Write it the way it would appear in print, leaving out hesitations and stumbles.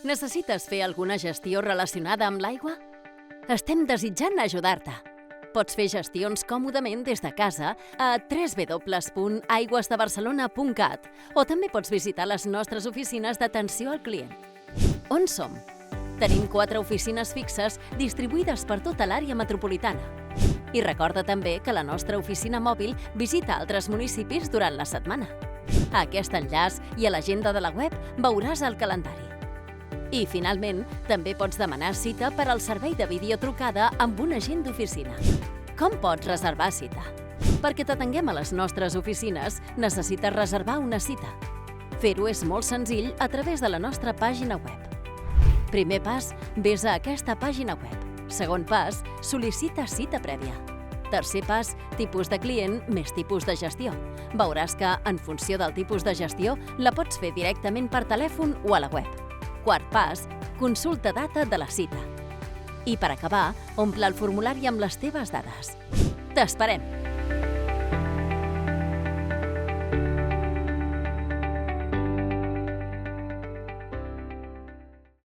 Necessites fer alguna gestió relacionada amb l'aigua? Estem desitjant ajudar-te. Pots fer gestions còmodament des de casa a www.aigüesdebarcelona.cat o també pots visitar les nostres oficines d'atenció al client. On som? Tenim 4 oficines fixes distribuïdes per tota l'àrea metropolitana. I recorda també que la nostra oficina mòbil visita altres municipis durant la setmana. A aquest enllaç i a l'agenda de la web veuràs el calendari. I, finalment, també pots demanar cita per al servei de videotrucada amb un agent d'oficina. Com pots reservar cita? Perquè t'atenguem a les nostres oficines, necessites reservar una cita. Fer-ho és molt senzill a través de la nostra pàgina web. Primer pas, vés a aquesta pàgina web. Segon pas, sol·licita cita prèvia. Tercer pas, tipus de client més tipus de gestió. Veuràs que, en funció del tipus de gestió, la pots fer directament per telèfon o a la web. Quart pas, consulta data de la cita. I per acabar, omple el formulari amb les teves dades. T'esperem!